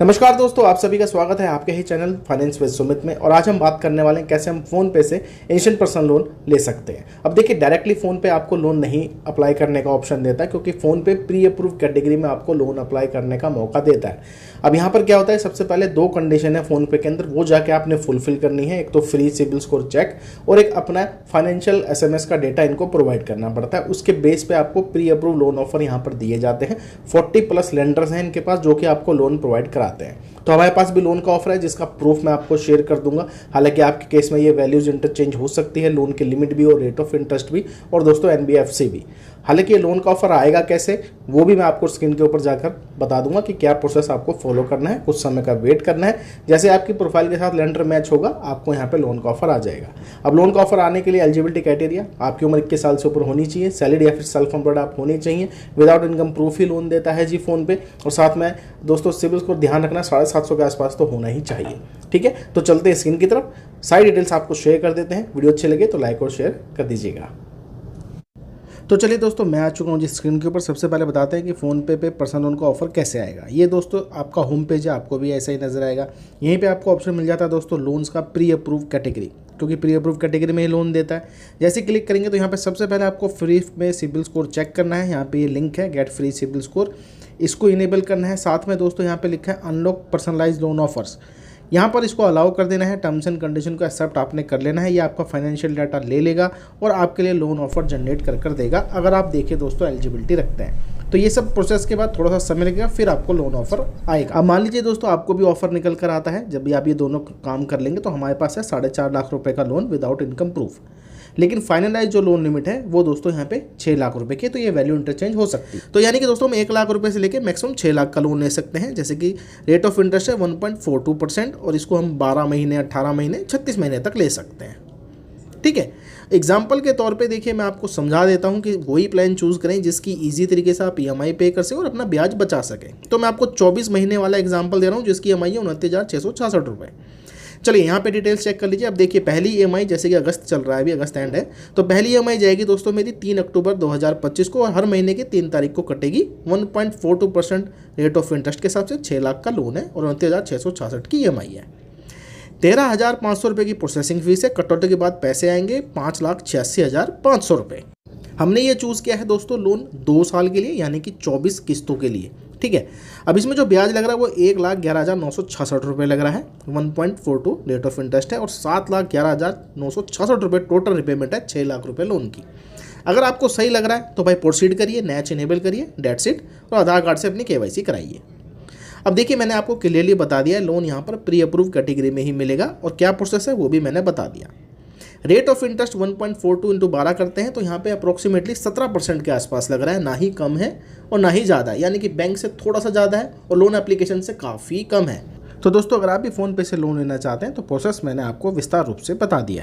नमस्कार दोस्तों, आप सभी का स्वागत है आपके ही चैनल फाइनेंस विद सुमित में। और आज हम बात करने वाले हैं कैसे हम फ़ोन पे से इंस्टेंट पर्सनल लोन ले सकते हैं। अब देखिए, डायरेक्टली फ़ोन पे आपको लोन नहीं अप्लाई करने का ऑप्शन देता है, क्योंकि फ़ोन पे प्री अप्रूव कैटेगरी में आपको लोन अप्लाई करने का मौका देता है। अब यहाँ पर क्या होता है, सबसे पहले दो कंडीशन है फ़ोन पे के अंदर, वो जाके आपने फुलफिल करनी है। एक तो फ्री सिबिल स्कोर चेक और एक अपना फाइनेंशियल SMS का डेटा इनको प्रोवाइड करना पड़ता है। उसके बेस पे आपको प्री अप्रूव लोन ऑफर यहाँ पर दिए जाते हैं। 40+ लेंडर्स हैं इनके पास जो कि आपको लोन प्रोवाइड कराते हैं। तो हमारे पास भी लोन का ऑफर है जिसका प्रूफ मैं आपको शेयर कर दूंगा। हालांकि आपके केस में ये वैल्यूज इंटरचेंज हो सकती है, लोन की लिमिट भी और रेट ऑफ इंटरेस्ट भी, और दोस्तों NBFC भी। हालांकि ये लोन का ऑफर आएगा कैसे वो भी मैं आपको स्क्रीन के ऊपर जाकर बता दूंगा कि क्या प्रोसेस आपको फॉलो करना है। कुछ समय का वेट करना है, जैसे आपकी प्रोफाइल के साथ लेंडर मैच होगा आपको यहाँ पे लोन का ऑफर आ जाएगा। अब लोन का ऑफर आने के लिए एलिजिबिलिटी क्राइटेरिया, आपकी उम्र 21 साल से ऊपर होनी चाहिए, सैलरी या फिर सेल्फ एम्प्लॉयड आप होने चाहिए, विदाउट इनकम प्रूफ ही लोन देता है जी फोन पे। और साथ में दोस्तों सिबिल स्कोर ध्यान रखना 750 के आसपास तो होना ही चाहिए। ठीक है, तो चलते हैं स्क्रीन की तरफ। सारी डिटेल्स आपको शेयर कर देते हैं। वीडियो अच्छे लगे तो लाइक और शेयर कर दीजिएगा। तो चलिए दोस्तों, मैं आ चुका हूँ जिस स्क्रीन के ऊपर। सबसे पहले बताते हैं कि फ़ोन पे पर्सनल लोन का ऑफर कैसे आएगा। ये दोस्तों आपका होम पेज है, आपको भी ऐसा ही नजर आएगा। यहीं पे आपको ऑप्शन मिल जाता है दोस्तों लोन्स का प्री अप्रूव कैटेगरी, क्योंकि प्री अप्रूव कैटेगरी में ही लोन देता है। जैसे क्लिक करेंगे तो यहाँ पे सबसे पहले आपको फ्री में सिबिल स्कोर चेक करना है। यहाँ पे ये लिंक है गेट फ्री सिबिल स्कोर, इसको इनेबल करना है। साथ में दोस्तों यहाँ पे लिखा है अनलॉक पर्सनलाइज लोन ऑफर्स, यहाँ पर इसको अलाउ कर देना है। टर्म्स एंड कंडीशन को एक्सेप्ट आपने कर लेना है। ये आपका फाइनेंशियल डाटा ले लेगा और आपके लिए लोन ऑफर जनरेट कर देगा, अगर आप देखिए दोस्तों एलिजिबिलिटी रखते हैं तो। ये सब प्रोसेस के बाद थोड़ा सा समय लगेगा, फिर आपको लोन ऑफर आएगा। अब मान लीजिए दोस्तों आपको भी ऑफर निकल कर आता है, जब भी आप ये दोनों काम कर लेंगे तो हमारे पास है 4.5 लाख रुपए का लोन विदाउट इनकम प्रूफ। लेकिन फाइनलाइज जो लोन लिमिट है वो दोस्तों यहाँ पे 6 लाख रुपए की, तो ये वैल्यू इंटरचेंज हो सकती है। तो यानी कि दोस्तों हम 1 लाख रुपए से लेके मैक्सिमम 6 लाख का लोन ले सकते हैं। जैसे कि रेट ऑफ इंटरेस्ट है 1.42% और इसको हम 12 महीने, 18 महीने, 36 महीने तक ले सकते हैं। ठीक है, एग्जाम्पल के तौर पे देखिए मैं आपको समझा देता हूँ कि वही प्लान चूज़ करें जिसकी ईजी तरीके से आप EMI पे कर सकें और अपना ब्याज बचा सकें। तो मैं आपको 24 महीने वाला एग्जाम्पल दे रहा हूँ जिसकी EMI है 29,666 रुपये। चलिए यहाँ पे डिटेल्स चेक कर लीजिए। अब देखिए पहली EMI, जैसे कि अगस्त चल रहा है, अभी अगस्त एंड है, तो पहली EMI जाएगी दोस्तों मेरी 3 अक्टूबर 2025 को और हर महीने की 3 तारीख को कटेगी। 1.42% रेट ऑफ इंटरेस्ट के हिसाब से 6 लाख का लोन है और 29,666 की EMI है। 13,500 रुपये की प्रोसेसिंग फीस है। कटौती के बाद पैसे आएंगे 5,86,500 रुपये। हमने ये चूज़ किया है दोस्तों लोन 2 साल के लिए, यानी कि 24 किस्तों के लिए। ठीक है, अब इसमें जो ब्याज लग रहा है वो 1,11,966 रुपये लग रहा है। 1.42 रेट ऑफ इंटरेस्ट है और 7,11,966 रुपये टोटल रिपेमेंट है 6 लाख रुपये लोन की। अगर आपको सही लग रहा है तो भाई प्रोसीड करिए, नैच इनेबल करिए, डेट्स इट, और आधार कार्ड से अपनी KYC कराइए। अब देखिए मैंने आपको क्लियरली बता दिया है, लोन यहाँ पर प्री अप्रूव कैटेगरी में ही मिलेगा और क्या प्रोसेस है वो भी मैंने बता दिया। रेट ऑफ इंटरेस्ट 1.42 × 12 करते हैं तो यहाँ पे अप्रोक्सीमेटली 17% के आसपास लग रहा है। ना ही कम है और ना ही ज़्यादा है, यानी कि बैंक से थोड़ा सा ज़्यादा है और लोन एप्लीकेशन से काफ़ी कम है। तो दोस्तों अगर आप भी फ़ोन पे से लोन लेना चाहते हैं तो प्रोसेस मैंने आपको विस्तार रूप से बता दिया है।